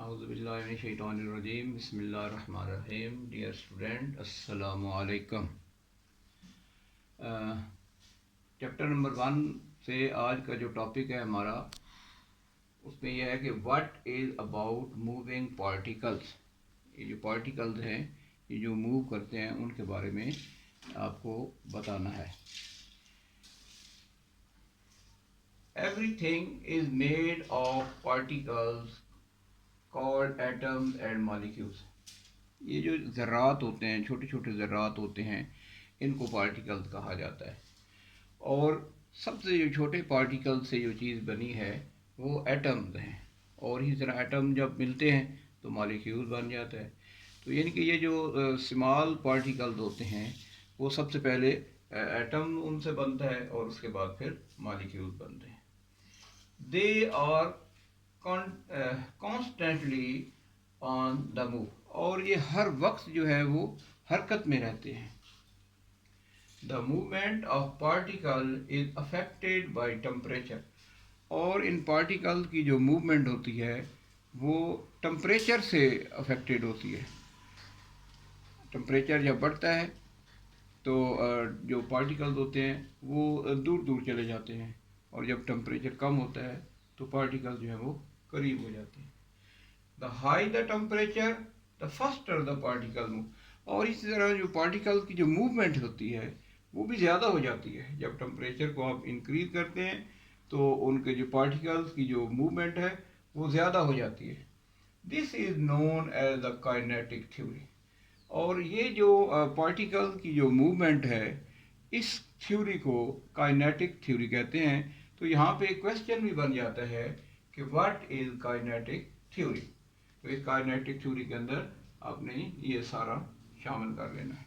اعوذ باللہ من الشیطان الرجیم بسم اللہ الرحمن الرحیم. ڈیئر اسٹوڈنٹ السلام علیکم. چیپٹر نمبر 1 سے آج کا جو ٹاپک ہے ہمارا اس میں یہ ہے کہ what is about moving particles. یہ جو پارٹیکلز ہیں یہ جو موو کرتے ہیں ان کے بارے میں آپ کو بتانا ہے. Everything is made of particles called atoms and molecules. یہ جو ذرات ہوتے ہیں چھوٹے چھوٹے ذرات ہوتے ہیں ان کو پارٹیکلز کہا جاتا ہے. اور سب سے جو چھوٹے پارٹیکل سے جو چیز بنی ہے وہ ایٹمز ہیں. اور اسی طرح ایٹم جب ملتے ہیں تو مالیکیول بن جاتا ہے. تو یعنی کہ یہ جو اسمال پارٹیکلز ہوتے ہیں وہ سب سے پہلے ایٹم ان سے بنتا ہے اور اس کے بعد پھر مالیکیول بنتے ہیں. They are constantly on the move. اور یہ ہر وقت جو ہے وہ حرکت میں رہتے ہیں. The movement of particle is affected by temperature. اور ان پارٹیکل کی جو موومنٹ ہوتی ہے وہ ٹمپریچر سے افیکٹڈ ہوتی ہے. ٹمپریچر جب بڑھتا ہے تو جو پارٹیکلز ہوتے ہیں وہ دور دور چلے جاتے ہیں اور جب ٹمپریچر کم ہوتا ہے تو پارٹیکل جو ہیں وہ قریب ہو جاتے ہیں. The high the temperature, the faster the particle move. اور اسی طرح جو پارٹیکل کی جو موومنٹ ہوتی ہے وہ بھی زیادہ ہو جاتی ہے. جب ٹمپریچر کو آپ انکریز کرتے ہیں تو ان کے جو پارٹیکلز کی جو موومنٹ ہے وہ زیادہ ہو جاتی ہے. This is known as the kinetic theory. اور یہ جو پارٹیکل کی جو موومنٹ ہے اس تھیوری کو کائنیٹک تھیوری کہتے ہیں. تو یہاں پہ ایک کویسچن بھی بن جاتا ہے کہ واٹ از کائنیٹک تھیوری. تو اس کائنیٹک تھیوری کے اندر آپ نے یہ سارا شامل کر لینا ہے.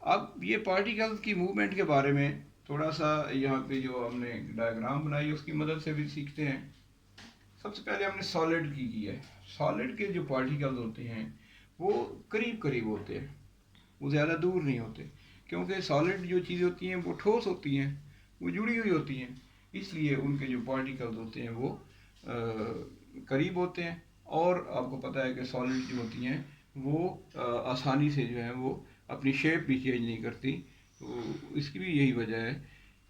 اب یہ پارٹیکلز کی موومنٹ کے بارے میں تھوڑا سا یہاں پہ جو ہم نے ڈائیگرام بنائی اس کی مدد سے بھی سیکھتے ہیں. سب سے پہلے ہم نے سالڈ کی ہے. سالڈ کے جو پارٹیکلز ہوتے ہیں وہ قریب قریب ہوتے ہیں, وہ زیادہ دور نہیں ہوتے, کیونکہ سالڈ جو چیزیں ہوتی ہیں وہ ٹھوس ہوتی ہیں, وہ جڑی ہوئی ہوتی ہیں, اس لیے ان کے جو پارٹیکلز ہوتے ہیں وہ قریب ہوتے ہیں. اور آپ کو پتہ ہے کہ سالڈ جو ہوتی ہیں وہ آسانی سے جو ہے وہ اپنی شیپ بھی چینج نہیں کرتی. تو اس کی بھی یہی وجہ ہے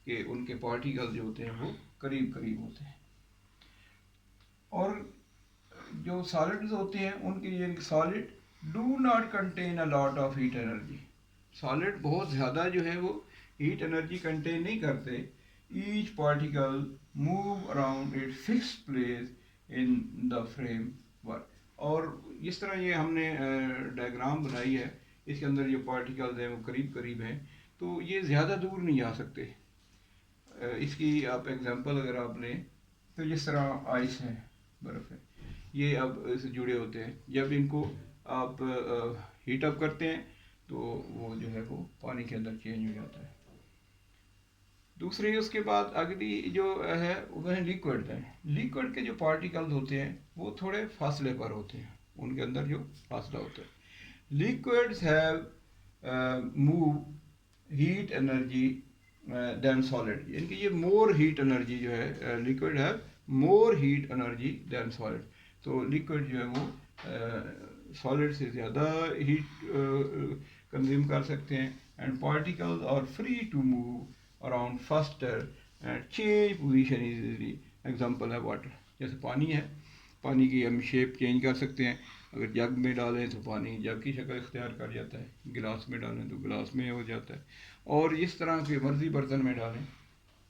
کہ ان کے پارٹیکل جو ہوتے ہیں وہ قریب قریب ہوتے ہیں. اور جو سالڈز ہوتے ہیں ان کے لیے solid do not contain a lot of heat energy. Solid بہت زیادہ جو ہے وہ ہیٹ انرجی کنٹین نہیں کرتے. Each particle move around at fix place in the framework. اور جس طرح یہ ہم نے ڈائیگرام بنائی ہے اس کے اندر جو پارٹیکلز ہیں وہ قریب قریب ہیں تو یہ زیادہ دور نہیں جا سکتے. اس کی آپ ایگزامپل اگر آپ لیں تو جس طرح آئس ہے, برف ہے, یہ اب اسے جڑے ہوتے ہیں. جب ان کو آپ ہیٹ اپ کرتے ہیں تو وہ جو ہے وہ پانی کے اندر چینج ہو جاتا ہے. دوسری اس کے بعد اگلی جو ہے وہ ہے لیکوڈ ہے. لیکوڈ کے جو پارٹیکلز ہوتے ہیں وہ تھوڑے فاصلے پر ہوتے ہیں, ان کے اندر جو فاصلہ ہوتا ہے. Liquids have move heat energy than solid. یعنی کہ یہ مور ہیٹ انرجی جو ہے liquid have more heat energy than solid. تو لیکوڈ جو ہے وہ سالڈ سے زیادہ ہیٹ کنزیوم کر سکتے ہیں. And particles are free to move around faster and change position easily. Example ہے واٹر. جیسے پانی ہے, پانی کی ہم شیپ چینج کر سکتے ہیں. اگر جگ میں ڈالیں تو پانی جگ کی شکل اختیار کر جاتا ہے, گلاس میں ڈالیں تو گلاس میں ہو جاتا ہے, اور اس طرح کے مرضی برتن میں ڈالیں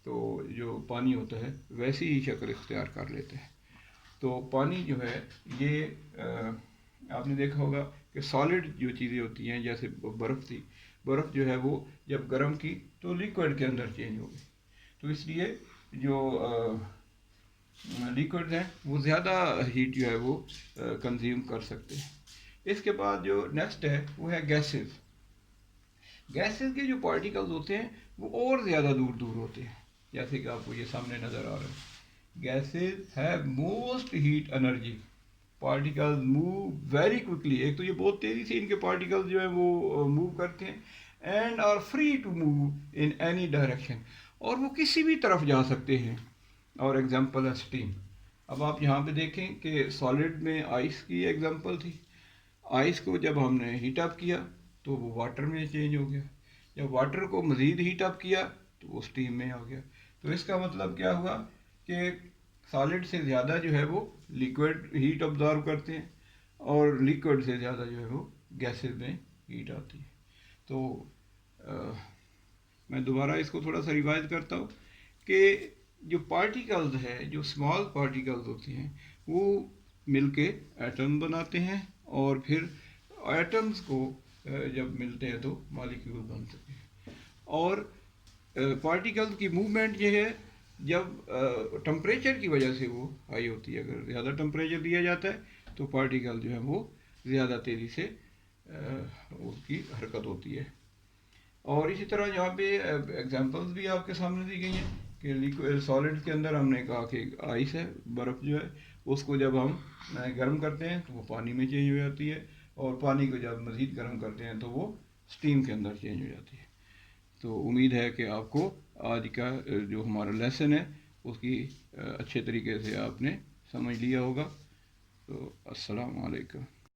تو جو پانی ہوتا ہے ویسی ہی شکل اختیار کر لیتے ہیں. تو پانی جو ہے یہ آپ نے دیکھا ہوگا کہ سالڈ جو چیزیں ہوتی ہیں جیسے برف تھی, برف جو ہے وہ جب گرم کی تو لیکوڈ کے اندر چینج ہو گئی. تو اس لیے جو لیکوڈز ہیں وہ زیادہ ہیٹ جو ہے وہ کنزیوم کر سکتے ہیں. اس کے بعد جو نیکسٹ ہے وہ ہے گیسز. گیسز کے جو پارٹیکلز ہوتے ہیں وہ اور زیادہ دور دور ہوتے ہیں, جیسے کہ آپ کو یہ سامنے نظر آ رہا ہے. Gases have most heat energy. Particles move very quickly. ایک تو یہ بہت تیزی سے ان کے پارٹیکلز جو ہیں وہ موو کرتے ہیں. And are free to move in any direction. اور وہ کسی بھی طرف جا سکتے ہیں. اور ایگزامپل ہے اسٹیم. اب آپ یہاں پہ دیکھیں کہ سالڈ میں آئس کی ایگزامپل تھی. آئس کو جب ہم نے ہیٹ اپ کیا تو وہ واٹر میں چینج ہو گیا. جب واٹر کو مزید ہیٹ اپ کیا تو وہ اسٹیم میں آ گیا. تو اس کا مطلب کیا ہوا کہ سالڈ سے زیادہ جو ہے وہ لیکوڈ ہیٹ ابزارو کرتے ہیں اور لیکوڈ سے زیادہ جو ہے وہ گیسز میں ہیٹ آتی ہے. تو میں دوبارہ اس کو تھوڑا سا ریوائز کرتا ہوں کہ جو پارٹیکلز ہے، جو اسمال پارٹیکلز ہوتے ہیں، وہ مل کے ایٹم بناتے ہیں اور پھر ایٹمز کو جب ملتے ہیں تو مالیکیول بنتے ہیں. اور پارٹیکلز کی موومنٹ یہ ہے جب ٹمپریچر کی وجہ سے وہ ہائی ہوتی ہے. اگر زیادہ ٹمپریچر دیا جاتا ہے تو پارٹیکل جو ہے وہ زیادہ تیزی سے اس کی حرکت ہوتی ہے. اور اسی طرح یہاں پہ ایگزامپلس بھی آپ کے سامنے دی گئی ہیں کہ لیکوڈ سالڈ کے اندر ہم نے کہا کہ آئس ہے، برف جو ہے، اس کو جب ہم گرم کرتے ہیں تو وہ پانی میں چینج ہو جاتی ہے، اور پانی کو جب مزید گرم کرتے ہیں تو وہ اسٹیم کے اندر چینج ہو جاتی ہے. تو امید ہے کہ آپ کو آج کا جو ہمارا لیسن ہے اس کی اچھے طریقے سے آپ نے سمجھ لیا ہوگا. تو السلام علیکم.